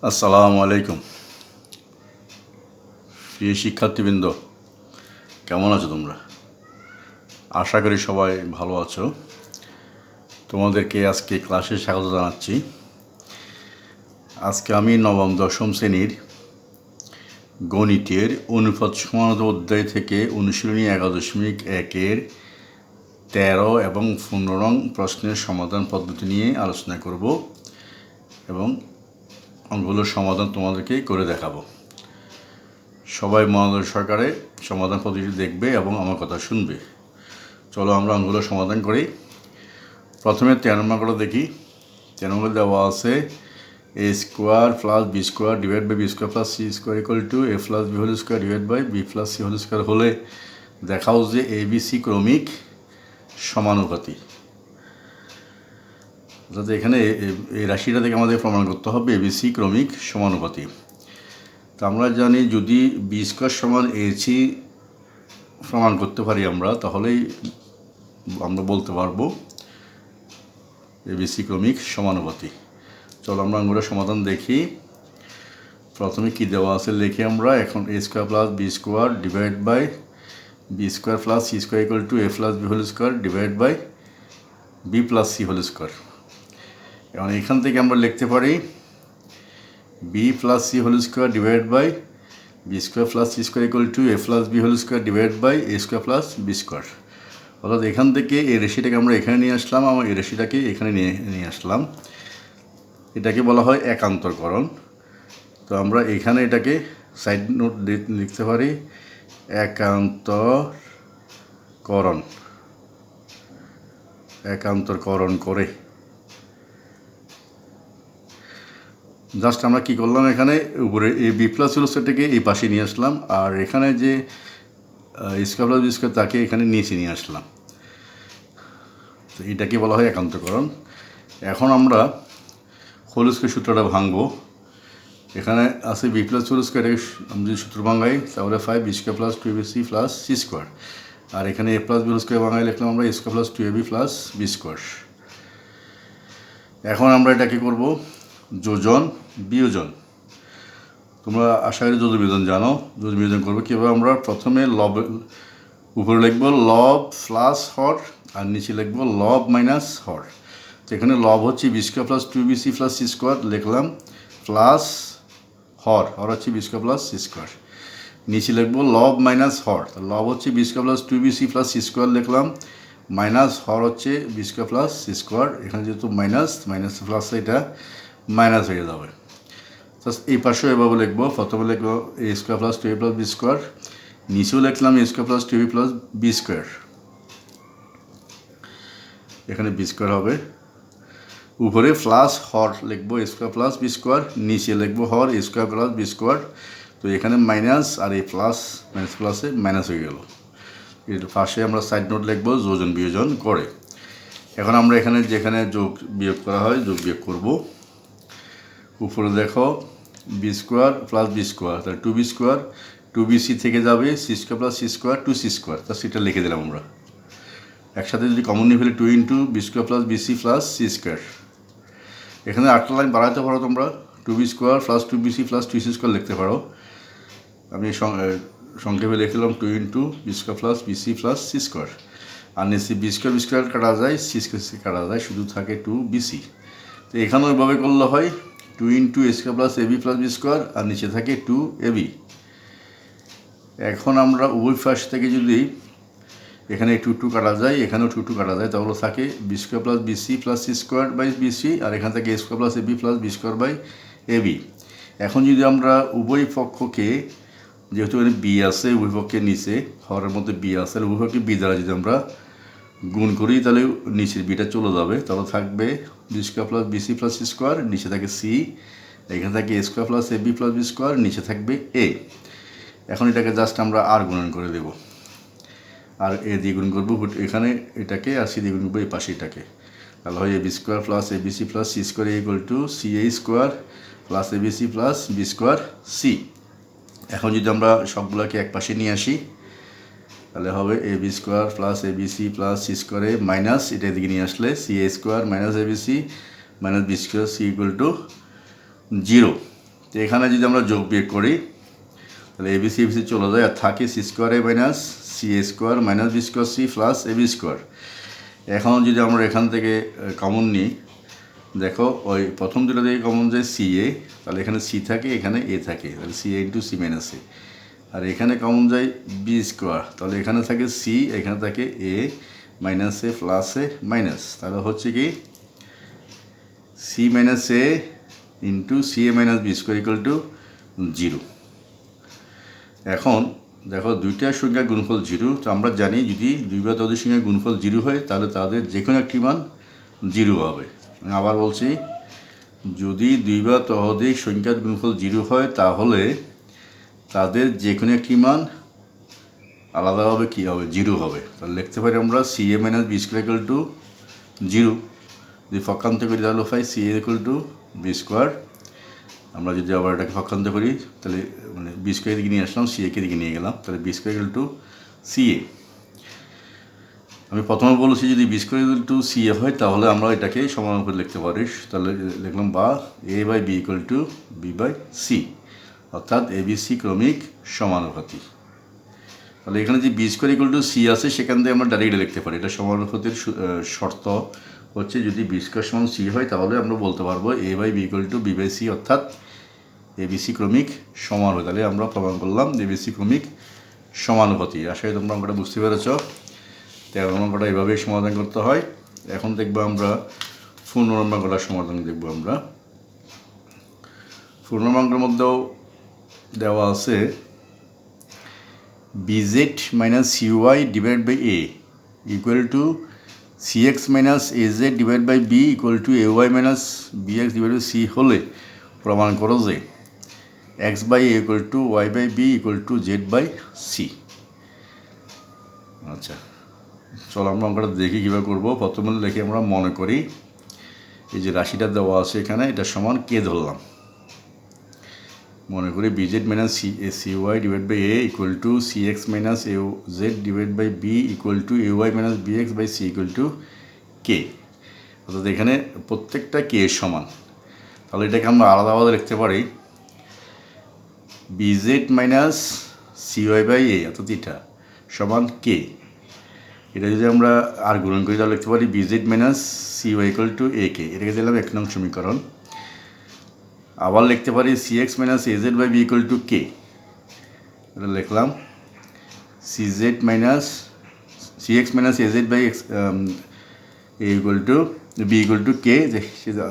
আসসালামু আলাইকুম প্রিয় শিক্ষার্থীবৃন্দ, কেমন আছো তোমরা? আশা করি সবাই ভালো আছো। তোমাদেরকে আজকে ক্লাসে স্বাগত জানাচ্ছি। আজকে আমি নবম দশম শ্রেণীর গণিতের অনুপাত সমানুপাত অধ্যায় থেকে অনুশীলনী 11.1-এর 13 এবং 15 নং প্রশ্নের সমাধান পদ্ধতি নিয়ে আলোচনা করব এবং অঙ্কগুলোর সমাধান তোমাদেরকে করে দেখাবো। সবাই মনোযোগ সহকারে সমাধান পদ্ধতি দেখবে এবং আমার কথা শুনবে। চলো আমরা অঙ্কগুলো সমাধান করি। প্রথমে 13 নম্বরটা দেখি। 13 নম্বর দেওয়া আছে a square plus B square divide by b square plus C square equal to a plus b whole square divide by b plus c whole square হলে দেখাও যে এ বি সি ক্রমিক সমানুপাতি। অর্থাৎ এখানে এই রাশিটা থেকে আমাদের প্রমাণ করতে হবে এ বি সি ক্রমিক সমানুপাতি। তো আমরা জানি যদি বি স্কোয়ার সমান এ সি প্রমাণ করতে পারি আমরা, তাহলেই আমরা বলতে পারবো এবিসি ক্রমিক সমানুপাতি। চলো আমরা অঙ্কটার সমাধান দেখি। প্রথমে কি দেওয়া আছে লিখে আমরা এখন a square plus B square divide by b square plus C square equal to a plus b whole square divide by b plus c whole square. এখন এখান থেকে আমরা লিখতে পারি b plus c whole square divide by b square plus C square equal to a plus b whole square divide by a square plus B square. অর্থাৎ এখান থেকে এই রেশিটাকে আমরা এখানে নিয়ে আসলাম, আমার এই রেশিটাকে এখানে নিয়ে আসলাম। এটাকে বলা হয় একান্তরকরণ। তো আমরা এখানে এটাকে সাইড নোট লিখতে পারি একান্তরকরণ করে। জাস্ট আমরা কি করলাম, এখানে উপরে এই বি প্লাস হোলস্কোয়ারটাকে এই পাশে নিয়ে আসলাম, আর এখানে যে স্কোয়ার প্লাস বি স্কোয়ার তাকে এখানে নিচে নিয়ে আসলাম। তো এটাকে বলা হয় একান্তরকরণ। এখন আমরা হোল স্কোয়ার সূত্রটা ভাঙবো। এখানে আছে বি প্লাস হোল স্কোয়ার, এটাকে আমি যদি সূত্র ভাঙাই তাহলে 5 b square plus 2ab plus C square. আর এখানে a plus b whole square ভাঙাই লিখলাম আমরা square plus 2ab plus B square. এখন আমরা এটাকে করব যোজন বিয়োজন। তোমরা আশা করি যোজন বিয়োজন জানো। যোজন বিয়োজন করবো কীভাবে? আমরা প্রথমে লব উপরে লিখব লব প্লাস হর, আর নিচে লিখব লব মাইনাস হর। তো এখানে লব হচ্ছে b square plus 2bc plus C square লিখলাম, প্লাস হর হচ্ছে b square plus C square. নিচে লিখবো লব মাইনাস হর। লব হচ্ছে b square plus 2bc plus C square লিখলাম, মাইনাস হর হচ্ছে b square plus C square. এখানে যেহেতু মাইনাস প্লাস এটা মাইনাস হয়ে যাবে। এই পাশেও এভাবে লিখবো। প্রথমে লিখবো a square plus 2a plus B square, নিচেও লিখলাম a square plus 2b plus B square. এখানে বি স্কোয়ার হবে। উপরে প্লাস হর লিখবো স্কোয়ার প্লাস বি স্কোয়ার, নিচে লিখবো হর স্কোয়ার প্লাস বি স্কোয়ার। তো এখানে মাইনাস আর এই প্লাস মাইনাস প্লাসে মাইনাস হয়ে গেল। এর পাশে আমরা সাইড নোট লিখবো যোজন বিয়োজন করে। এখন আমরা এখানে যেখানে যোগ বিয়োগ করা হয় যোগ বিয়োগ করব। উপরে দেখো b square plus B square, তাহলে 2b স্কোয়ার 2bc থেকে যাবে c square plus C square 2c square. তা সেটা লিখে দিলাম আমরা একসাথে। যদি কমন নিয়ে ফেলে 2 into b square plus bc plus C square. এখানে 8টা লাইন বাড়াতে পারো তোমরা, 2b square plus 2bc plus 2c square লিখতে পারো। আমি সংক্ষেপে লিখলাম 2 into b square plus bc plus C square. আর নিচে বি স্কোয়ার কাটা যায়, সি স্কোয়ার কাটা যায়, শুধু থাকে 2bc। তো এখানেও এভাবে করলে হয় 2 ইন্টু এ square plus ab plus B square, আর নিচে থাকে 2ab। এখন আমরা উভয় পাশ থেকে যদি এখানে 2 কাটা যায়, এখানেও 2 কাটা যায়, তাহলে থাকে b square plus bc plus C square by bc, আর এখান থেকে a square plus ab plus B square by ab. এখন যদি আমরা উভয় পক্ষকে, যেহেতু এখানে বি আছে উভয় পক্ষের নিচে হরের মধ্যে বি আছে, উভয় পক্ষে বি দ্বারা যদি আমরা গুণ করি তাহলে নিচের বিটা চলে যাবে। তাহলে থাকবে b square plus bc plus C square, নিচে থাকে সি, এখানে থাকে এ square plus ab plus B square, নিচে থাকবে এ। এখন এটাকে জাস্ট আমরা আর গুণন করে দেব, আর এ দিয়ে গুণ করবো এখানে এটাকে, আর সি দিয়ে গুণ করবো এই পাশে এটাকে। তাহলে হয় a b square plus a bc plus C square equal to c a square plus a bc plus B square c. এখন যদি আমরা সবগুলোকে এক পাশে নিয়ে আসি তাহলে হবে এ b square plus a bc plus c স্কোয়ারে মাইনাস এটা দিকে নিয়ে আসলে c a square minus a bc minus b square c equal to 0। তো এখানে যদি আমরা যোগ বিয়োগ করি তাহলে এবিসি এবিসি চলে যায় আর থাকে c square a minus C a square minus b square c plus a b square. এখন যদি আমরা এখান থেকে কমন নিই, দেখো ওই প্রথম দুটো থেকে কমন যায় সি এ, তাহলে এখানে সি থাকে এখানে এ থাকে, তাহলে সি এ ইন্টু সি মাইনাস এ। আর এখানে কমন যায় বি স্কোয়ার, তাহলে এখানে থাকে সি, এখানে থাকে a minus a plus a minus, তাহলে হচ্ছে কি c minus a into c a minus b square equal to 0। এখন দেখো দুইটার সংখ্যা গুণফল 0, তো আমরা জানি যদি দুই বা ততোধিক সংখ্যার গুণফল 0 হয় তাহলে তাদের যে কোনো একটি মান 0 হবে। আমি আবার বলছি, যদি দুই বা ততোধিক সংখ্যার গুণফল 0 হয় তাহলে তাদের যে কোনো একটি মান আলাদাভাবে কী হবে, 0 হবে। তাহলে লিখতে পারি আমরা c a minus b square equal to 0। যদি পক্ষান্তর করি তাহলে পাই c a equal to B square. আমরা যদি আবার এটাকে পক্ষান্তর করি তাহলে মানে বি স্কোয়ার দিকে নিয়ে আসলাম, সি একে দিকে নিয়ে গেলাম, তাহলে b square equal to c a. আমি প্রথমে বলেছি যদি b square equal to c a হয় তাহলে আমরা এটাকে সমানুপাতে লিখতে পারি, তাহলে লিখলাম বা A by B equal to B by C, অর্থাৎ এ বি সি ক্রমিক সমানুপাতি। তাহলে এখানে যে B square equal to C আছে সেখান থেকে আমরা ডাইরেক্টলি লিখতে পারি। এটা সমানুপাতির শর্ত হচ্ছে যদি বি স্কোয়ার সমান সি হয় তাহলে আমরা বলতে পারবো A by B equal to B by C, অর্থাৎ এবিসি ক্রমিক সমানুপাতি। তাহলে আমরা প্রমাণ করলাম এবিসি ক্রমিক সমানুপাতি। আশা করি তোমরা অঙ্কটা বুঝতে পেরেছ। 13 নম্বর অঙ্কটা এভাবেই সমাধান করতে হয়। এখন দেখবো আমরা 14 নম্বর অঙ্কটার সমাধান দেখবো আমরা। 14 নম্বর অঙ্কের মধ্যেও দেওয়া আছে bz minus cy divide by A equal to C x minus A Z divide by B equal to A Y minus B x divide by c হলে প্রমাণ করো যে x by A equal to y by B equal to z by c. আচ্ছা, চলো আমরা অঙ্কটা দেখি কীভাবে করবো। প্রথমে দেখি আমরা মনে করি এই যে রাশিটা দেওয়া আছে এখানে এটা সমান কে ধরলাম। মনে করি B Z minus C Y divide by A equal to C x minus A Z divide by B equal to A Y minus B X by C equal to K, অর্থাৎ এখানে প্রত্যেকটা কে সমান। তাহলে এটাকে আমরা আলাদা আলাদা লিখতে পারি B Z minus C Y by A, অর্থাৎ এটা সমান কে। এটা যদি আমরা আর গুণন করি তাহলে লিখতে পারি B Z minus C Y equal to A K, এটাকে দিলাম 1 নং সমীকরণ। আবার লিখতে পারি C x minus A Z by B equal to K, এটা লিখলাম C Z minus C x minus A Z by X A equal to B equal to K.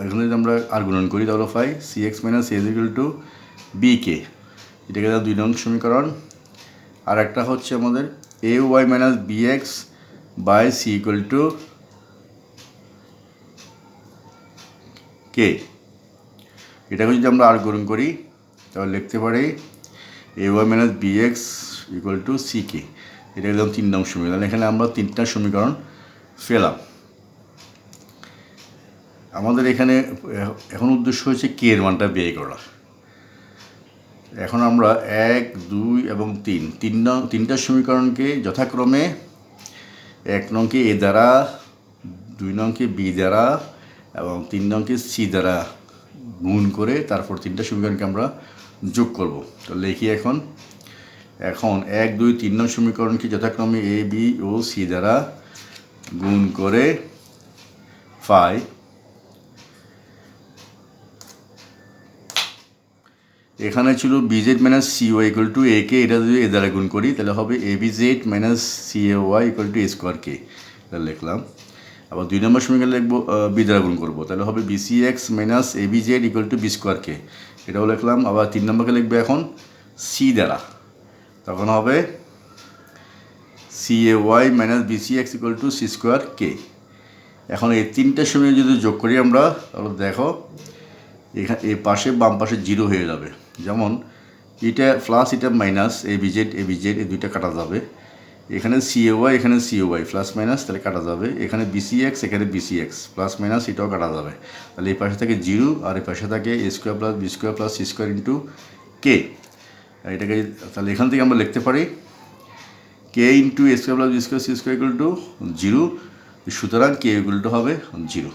এখানে যদি আমরা আর গুণন করি তাহলে পাই C x minus A Z equal to B K, এটাকে 2 নং সমীকরণ। আর একটা হচ্ছে আমাদের A Y minus B X by C equal to K, এটাকে যদি আমরা আর গুণন করি তাহলে লিখতে পারি A Y minus B X equal to C K, এটা একদম 3 নং সমীকরণ। এখানে আমরা 3টা সমীকরণ পেলাম। আমাদের এখানে এখন উদ্দেশ্য হচ্ছে কে এর মানটা বের করা। এখন আমরা 1, 2 এবং 3টা সমীকরণকে যথাক্রমে 1 নংকে এ দ্বারা, 2 নংকে বি দ্বারা এবং 3 নংকে সি দ্বারা গুণ করে তারপর 3টা সমীকরণকে আমরা যোগ করব। তো লিখি এখন 1, 2, 3 নং সমীকরণকে যথাক্রমে এ বি ও সি দ্বারা গুণ করে পাই এখানে ছিল B Z minus C Y equal to A K, এটা যদি এ দ্বারা গুণ করি তাহলে হবে এ B Z minus C A Y equal to A square K, এটা লিখলাম। আবার 2 নম্বর সমীকরণ লিখবো বি দ্বারা গুণ করবো, তাহলে হবে B C x minus A B Z equal to B square K, এটাও লিখলাম। আবার 3 নম্বরকে লিখবে এখন সি দ্বারা, তখন হবে C A Y minus B C X equal to C square K. এখন এই 3টা সমীকরণ যদি যোগ করি আমরা তাহলে দেখো এখানে এই পাশে বাম পাশে 0 হয়ে যাবে। যেমন এটা প্লাস এটা মাইনাস এ বি জেড এই দুইটা কাটা যাবে। এখানে সি এ ওয়াই এখানে সি ওয়াই প্লাস মাইনাস তাহলে কাটা যাবে। এখানে বিসি এক্স এখানে বিসি এক্স প্লাস মাইনাস এটাও কাটা যাবে। তাহলে এই পাশে থাকে 0 আর এই পাশে থাকে এ square plus B square plus C square into K. এটাকে তাহলে এখান থেকে আমরা লিখতে পারি K into A square plus B square C square equal to 0, সুতরাং কে ইকুয়াল টু হবে 0।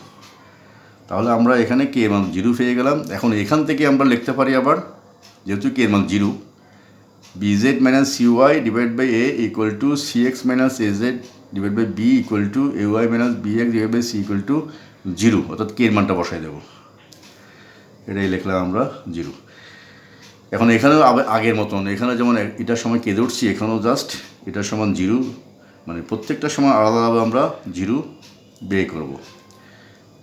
তাহলে আমরা এখানে কে এর মান 0 পেয়ে গেলাম। এখন এখান থেকে আমরা লিখতে পারি আবার, যেহেতু কে এর মান 0, bz minus cy divided by a equal to cx minus az divided by b equal to ay minus bx divided by c equal to 0, অর্থাৎ কে এর মানটা বসাই দেবো। এটাই লিখলাম আমরা 0। এখন এখানেও আগের মতন, এখানে যেমন এটার সময় কে ধরছি, এখানেও জাস্ট এটার সমান 0, মানে প্রত্যেকটা সময় আলাদা আলাদা আমরা 0 বের করব।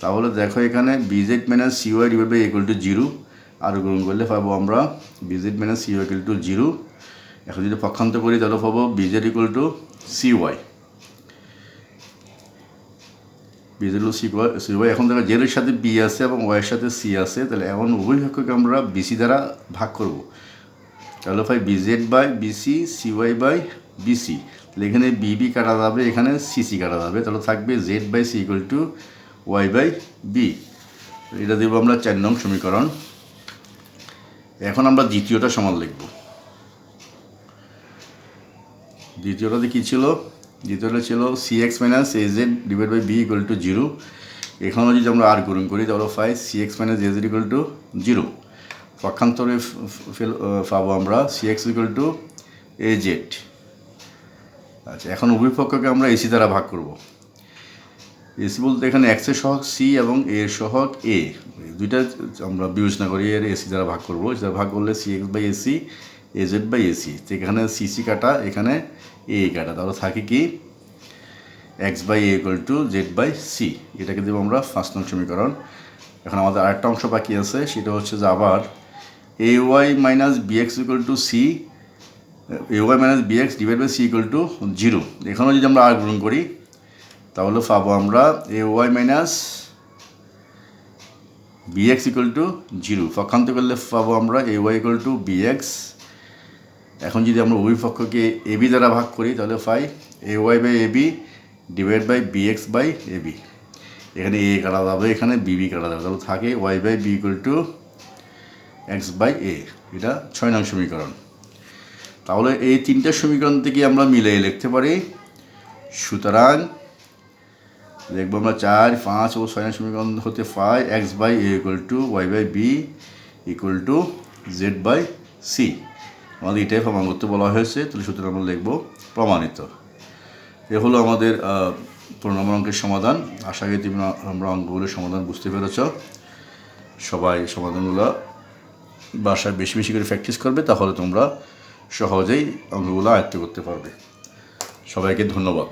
তাহলে দেখো এখানে bz minus cy divided by a equal to 0 আর গ্রহণ করলে পাবো আমরা bz minus cy equal to 0। এখন যদি পক্ষান্তর করি তাহলে পাবো bz equal to cy, bz equal to cy। এখন দেখো z এর সাথে b আছে এবং y এর সাথে c আছে, তাহলে এখন উভয় পক্ষকে আমরা bc দ্বারা ভাগ করব। তাহলে পাই bz by bc cy by bc, তাহলে এখানে bb কাটা যাবে, এখানে cc কাটা যাবে, তাহলে থাকবে z by c equal to y by b। এটা দেবো আমরা 4 নং সমীকরণ। এখন আমরা দ্বিতীয়টা সমান লিখব। দ্বিতীয়টাতে কী ছিল? দ্বিতীয়টা ছিল cx minus az divide by b equal to 0। এখানেও যদি আমরা আর গুণ করি তাহলে পাই cx minus az equal to 0। পক্ষান্তরে পাবো আমরা cx ইকুয়াল টু az। আচ্ছা, এখন উভয় পক্ষকে আমরা এসি দ্বারা ভাগ করব। এসি বলতে এখানে x এর সহগ c এবং a এর সহগ a, দুইটা আমরা বিবেচনা করি, এর এসি দ্বারা ভাগ করবো। এটা ভাগ করলে cx by ac az by ac, তো এখানে cc কাটা, এখানে a কাটা, তাহলে থাকে কি x by a equal to z by c। এটাকে দেবো আমরা 5 নং সমীকরণ। এখন আমাদের আরেকটা অংশ বাকি আছে, সেটা হচ্ছে যে আবার ay minus bx equal to c, ay minus bx divide by c equal to 0। এখানেও যদি আমরা আর গ্রহণ করি তাহলে পাবো আমরা ay minus bx equal to 0। পক্ষান্তর করলে পাবো আমরা ay ইকুয়াল টু bx। এখন যদি আমরা উভয় পক্ষকে ab দ্বারা ভাগ করি তাহলে পাই ay by ab divide by bx by ab। এখানে a কাটা যাবে, এখানে bb কাটা যাবে, তাহলে থাকে y by b equal to x by a। এটা 6 নং সমীকরণ। তাহলে এই তিনটা সমীকরণ থেকে আমরা মিলিয়ে লিখতে পারি। সুতরাং দেখবো আমরা 4, 5 ও 6 নং সমীকরণ হতে পাই x by a equal to y by b equal to z by c। আমাদের এটাই প্রমাণ করতে বলা হয়েছে, তাহলে সুতরাং আমরা লিখবো প্রমাণিত। এ হলো আমাদের 15 নম্বর অঙ্কের সমাধান। আশা করি আমরা অঙ্কগুলোর সমাধান বুঝতে পেরেছ। সবাই সমাধানগুলো বাসায় বেশি বেশি করে প্র্যাকটিস করবে, তাহলে তোমরা সহজেই অঙ্কগুলো আয়ত্ত করতে পারবে। সবাইকে ধন্যবাদ।